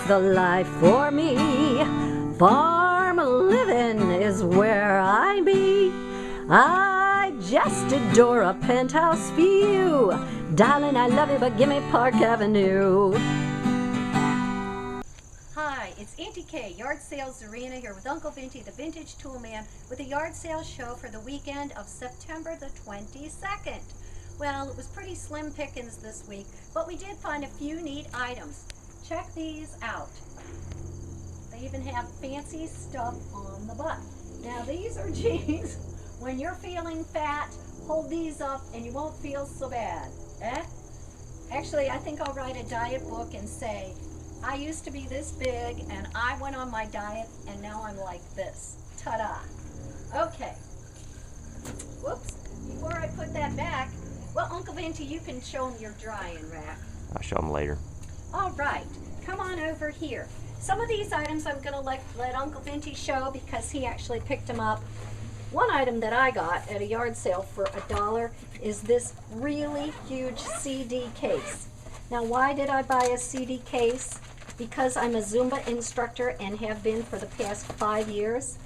the life for me. Farm living is where I be. I just adore a penthouse view. Darling, I love you, but give me Park Avenue. Hi, it's Auntie Kay, Yard Sales Arena, here with Uncle Vinty, the Vintage Tool Man, with a yard sale show for the weekend of September the 22nd. Well, it was pretty slim pickings this week, but we did find a few neat items. Check these out. They even have fancy stuff on the butt. Now these are jeans. When you're feeling fat, hold these up and you won't feel so bad. Actually, I think I'll write a diet book and say, I used to be this big and I went on my diet and now I'm like this. Ta-da. Okay. Whoops. Before I put that back, well, Uncle Vinty, you can show them your drying rack. I'll show them later. All right. Come on over here. Some of these items I'm going to let Uncle Vinty show because he actually picked them up. One item that I got at a yard sale for $1 is this really huge CD case. Now, why did I buy a CD case? Because I'm a Zumba instructor and have been for the past 5 years.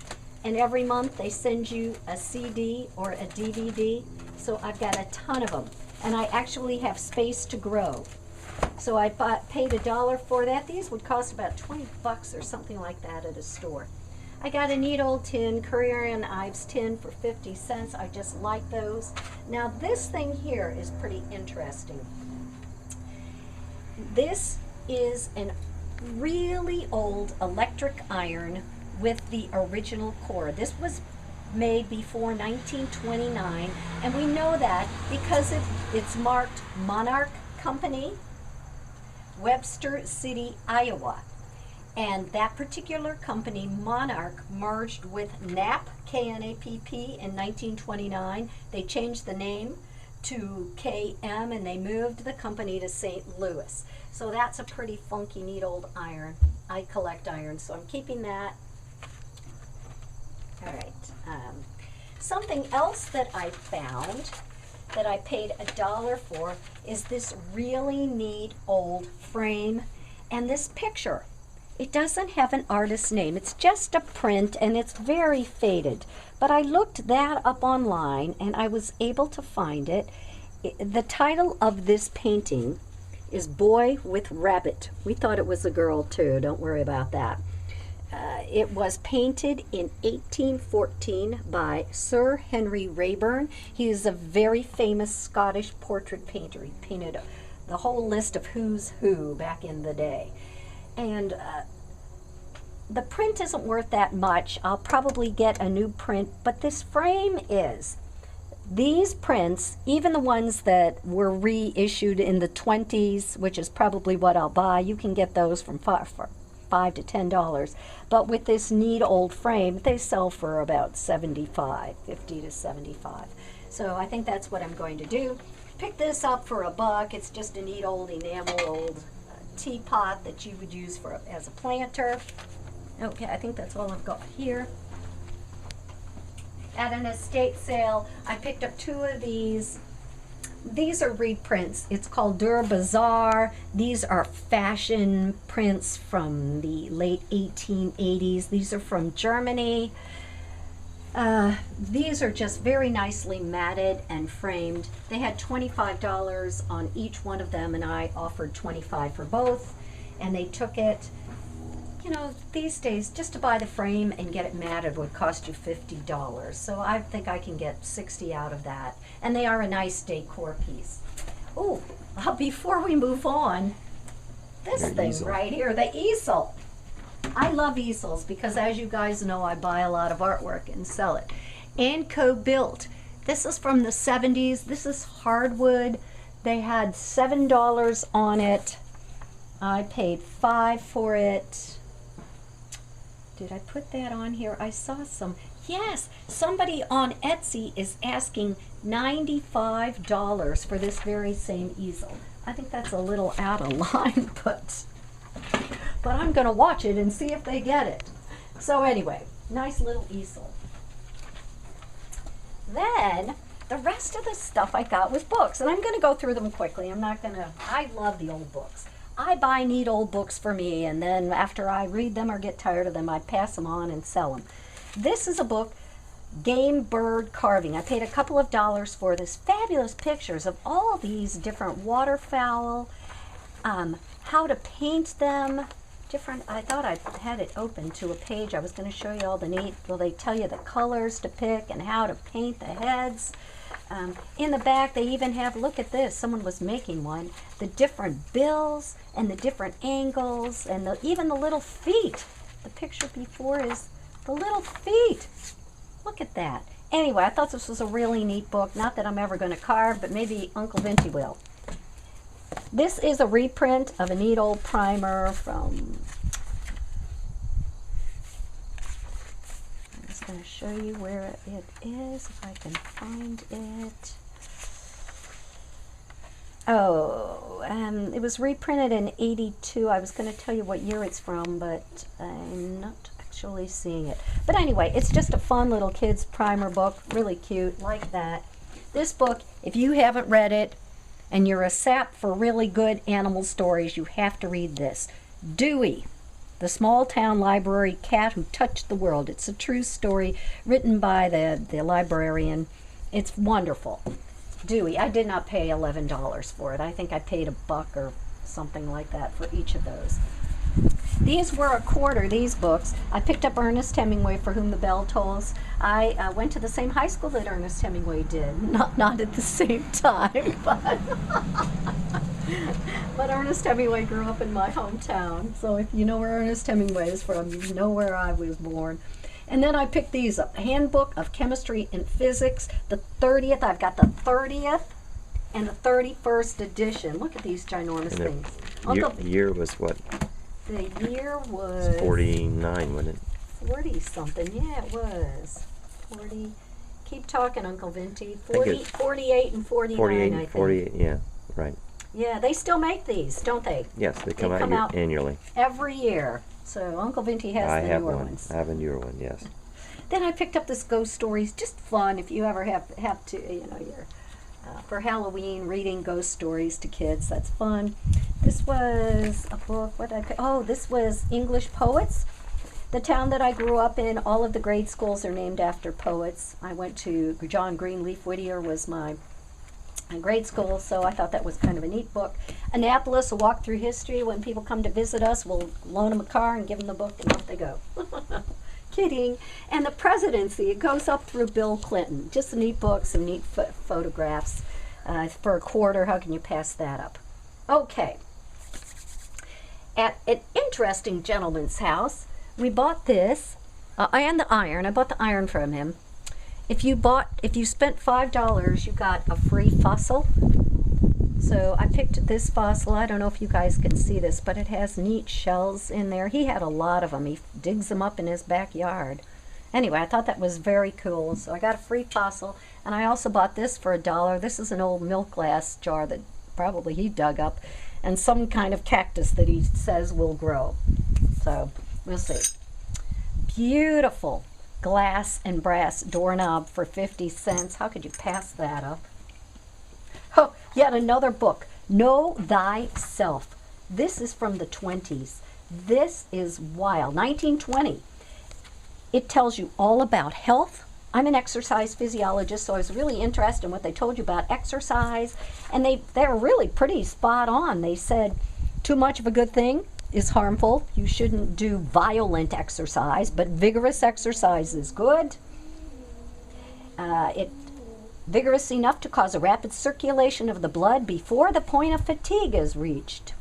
And every month they send you a CD or a DVD. So I've got a ton of them. And I actually have space to grow. So I paid $1 for that. These would cost about 20 bucks or something like that at a store. I got a neat old tin, Currier and Ives tin for 50 cents. I just like those. Now this thing here is pretty interesting. This is a really old electric iron with the original core. This was made before 1929, and we know that because it's marked Monarch Company, Webster City, Iowa. And that particular company, Monarch, merged with Knapp, K-N-A-P-P, in 1929. They changed the name to KM and they moved the company to St. Louis. So that's a pretty funky, neat old iron. I collect irons, so I'm keeping that. All right. Something else that I found that I paid $1 for is this really neat old frame and this picture. It doesn't have an artist's name. It's just a print and it's very faded. But I looked that up online and I was able to find it. The title of this painting is Boy with Rabbit. We thought it was a girl too. Don't worry about that. It was painted in 1814 by Sir Henry Raeburn. He is a very famous Scottish portrait painter. He painted the whole list of who's who back in the day. And the print isn't worth that much. I'll probably get a new print, but this frame is. These prints, even the ones that were reissued in the 20s, which is probably what I'll buy, you can get those from $5 to $10. But with this neat old frame, they sell for about $50 to $75. So I think that's what I'm going to do. Pick this up for $1. It's just a neat old enamel old teapot that you would use for as a planter. Okay, I think that's all I've got here. At an estate sale, I picked up 2 of these. These are reprints. It's called Dur Bazaar. These are fashion prints from the late 1880s. These are from Germany. These are just very nicely matted and framed. They had $25 on each one of them, and I offered $25 for both, and they took it. You know, these days, just to buy the frame and get it matted would cost you $50. So I think I can get $60 out of that. And they are a nice decor piece. Oh, before we move on, this thing right here, the easel. I love easels because, as you guys know, I buy a lot of artwork and sell it. Anco Built. This is from the 70s. This is hardwood. They had $7 on it. I paid $5 for it. Did I put that on here? I saw some. Yes, somebody on Etsy is asking $95 for this very same easel. I think that's a little out of line, but I'm going to watch it and see if they get it. So anyway, nice little easel. Then the rest of the stuff I got was books, and I'm going to go through them quickly. I love the old books. I buy neat old books for me, and then after I read them or get tired of them, I pass them on and sell them. This is a book, Game Bird Carving. I paid a couple of dollars for this. Fabulous pictures of all these different waterfowl, how to paint them, I thought I had it open to a page. I was going to show you all the neat, well, they tell you the colors to pick and how to paint the heads. In the back, they even have, look at this, someone was making one, the different bills and the different angles and even the little feet. The picture before is the little feet. Look at that. Anyway, I thought this was a really neat book. Not that I'm ever going to carve, but maybe Uncle Vinty will. This is a reprint of a neat old primer from, I'm just going to show you where it is, if I can find it. Oh, it was reprinted in '82. I was going to tell you what year it's from, but I'm not actually seeing it. But anyway, it's just a fun little kids primer book, really cute, like that. This book, if you haven't read it, and you're a sap for really good animal stories, you have to read this. Dewey, the small town library cat who touched the world. It's a true story written by the librarian. It's wonderful. Dewey, I did not pay $11 for it. I think I paid $1 or something like that for each of those. These were a quarter, these books. I picked up Ernest Hemingway, For Whom the Bell Tolls. I went to the same high school that Ernest Hemingway did. Not at the same time, but Ernest Hemingway grew up in my hometown. So if you know where Ernest Hemingway is from, you know where I was born. And then I picked these up. Handbook of Chemistry and Physics, the 30th. I've got the 30th and the 31st edition. Look at these ginormous things. Year was what? The year was 49, wasn't it? 40 something. Yeah, it was 40. Keep talking, Uncle Vinty. 48 and 49. 48, I think. 48. Yeah, right. Yeah, they still make these, don't they? Yes, they come out annually. Every year. So Uncle Vinty has the newer ones. I have a newer one. Yes. Then I picked up this Ghost Stories. Just fun if you ever have to, you're for Halloween reading ghost stories to kids. That's fun. This was a book. What did I pick? Oh, this was English Poets. The town that I grew up in, all of the grade schools are named after poets. I went to John Greenleaf Whittier was my grade school, so I thought that was kind of a neat book. Annapolis, A Walk Through History. When people come to visit us, we'll loan them a car and give them the book, and off they go. Kidding. And The Presidency, it goes up through Bill Clinton. Just a neat book, some neat photographs. For a quarter, how can you pass that up? Okay. At an interesting gentleman's house, we bought this, and the iron. I bought the iron from him. If you spent $5, you got a free fossil. So I picked this fossil. I don't know if you guys can see this, but it has neat shells in there. He had a lot of them. He digs them up in his backyard. Anyway, I thought that was very cool. So I got a free fossil, and I also bought this for $1. This is an old milk glass jar that probably he dug up, and some kind of cactus that he says will grow. So we'll see. Beautiful glass and brass doorknob for 50 cents. How could you pass that up? Oh, yet another book, Know Thyself. This is from the 20s. This is wild. 1920. It tells you all about health. I'm an exercise physiologist, so I was really interested in what they told you about exercise. And they're really pretty spot on. They said too much of a good thing is harmful. You shouldn't do violent exercise, but vigorous exercise is good. Vigorous enough to cause a rapid circulation of the blood before the point of fatigue is reached.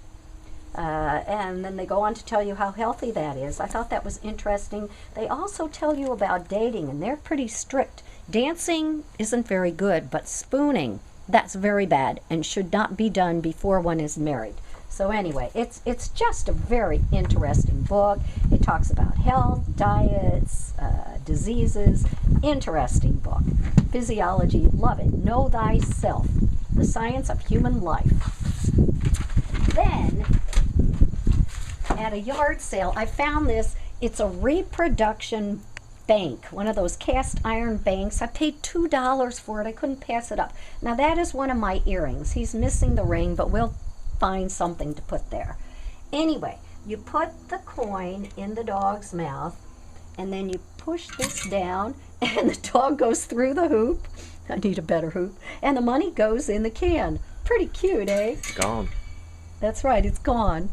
And then they go on to tell you how healthy that is. I thought that was interesting. They also tell you about dating, and they're pretty strict. Dancing isn't very good, but spooning, that's very bad and should not be done before one is married. So anyway, it's just a very interesting book. It talks about health, diets, diseases. Interesting book. Physiology, love it. Know Thyself, the science of human life. Then, at a yard sale, I found this. It's a reproduction bank, one of those cast iron banks. I paid $2 for it. I couldn't pass it up. Now that is one of my earrings. He's missing the ring, but we'll find something to put there. Anyway, you put the coin in the dog's mouth, and then you push this down, and the dog goes through the hoop. I need a better hoop. And the money goes in the can. Pretty cute, eh? Gone. That's right, it's gone.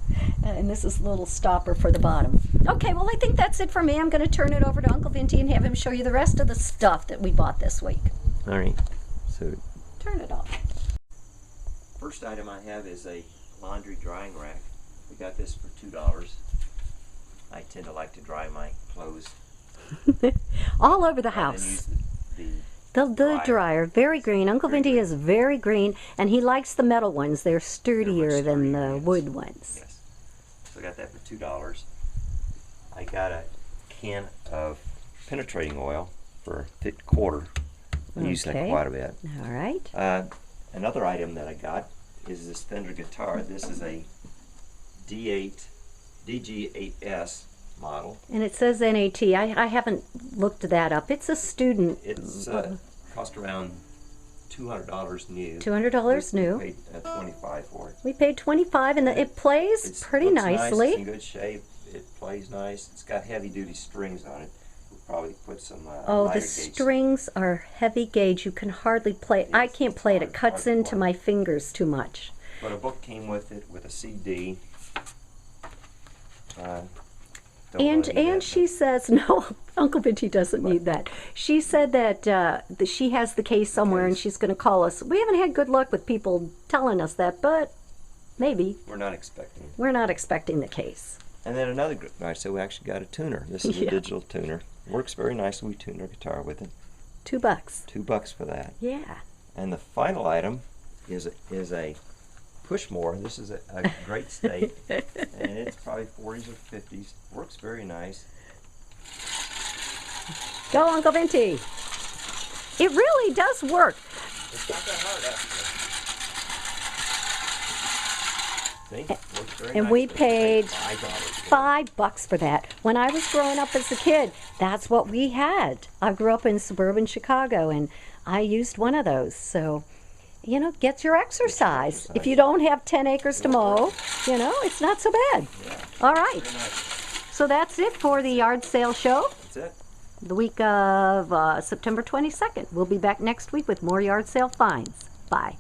And this is a little stopper for the bottom. Okay, well, I think that's it for me. I'm going to turn it over to Uncle Vinty and have him show you the rest of the stuff that we bought this week. All right. So Turn it off. first item I have is a laundry drying rack. We got this for $2. I tend to like to dry my clothes. All over the And house. then use The dryer, very green. Uncle Very Vinty green. is very green, and he likes the metal ones. They're sturdier than the yes. wood ones. Yes. So I got that for $2. I got a can of penetrating oil for a quarter. I use that Okay. quite a bit. All right. Another item that I got is this Fender guitar. This is a DG8S model. And it says NAT. I haven't looked that up. It's a student. It's cost around $200 new. $200 new. We paid $25 for it. We paid $25, and it plays pretty looks nice, nicely. it's in good shape. It plays nice. It's got heavy-duty strings on it. We'll probably put some Oh, lighter the gauge. strings are heavy gauge. You can hardly play it. I Yes, can't play it. It hard- cuts hard to into play. my fingers too much. But a book came with it with a CD. Don't And really need that, she says, no, Uncle Vinty doesn't need that. She said that she has the case somewhere and Case. she's going to call us. We haven't had good luck with people telling us that, but maybe. but we're not expecting it. We're not expecting the case. And then another group. All right, so we actually got a tuner. This is Yeah. a digital tuner. Works very nicely. We tune our guitar with it. $2. $2 for that. Yeah. And the final item is a push mower. This is a Great State, and it's probably 40s or 50s. Works very nice. Go, Uncle Vinty. It really does work. It's not that hard, actually. See? Works very And we nicely. paid $5. $5 for that. When I was growing up as a kid, that's what we had. I grew up in suburban Chicago, and I used one of those. So, you know, get your exercise. If you don't have 10 acres to mow, you know, it's not so bad. Yeah. All right. Very nice. So that's it for the yard sale show. That's it. The week of September 22nd. We'll be back next week with more yard sale finds. Bye.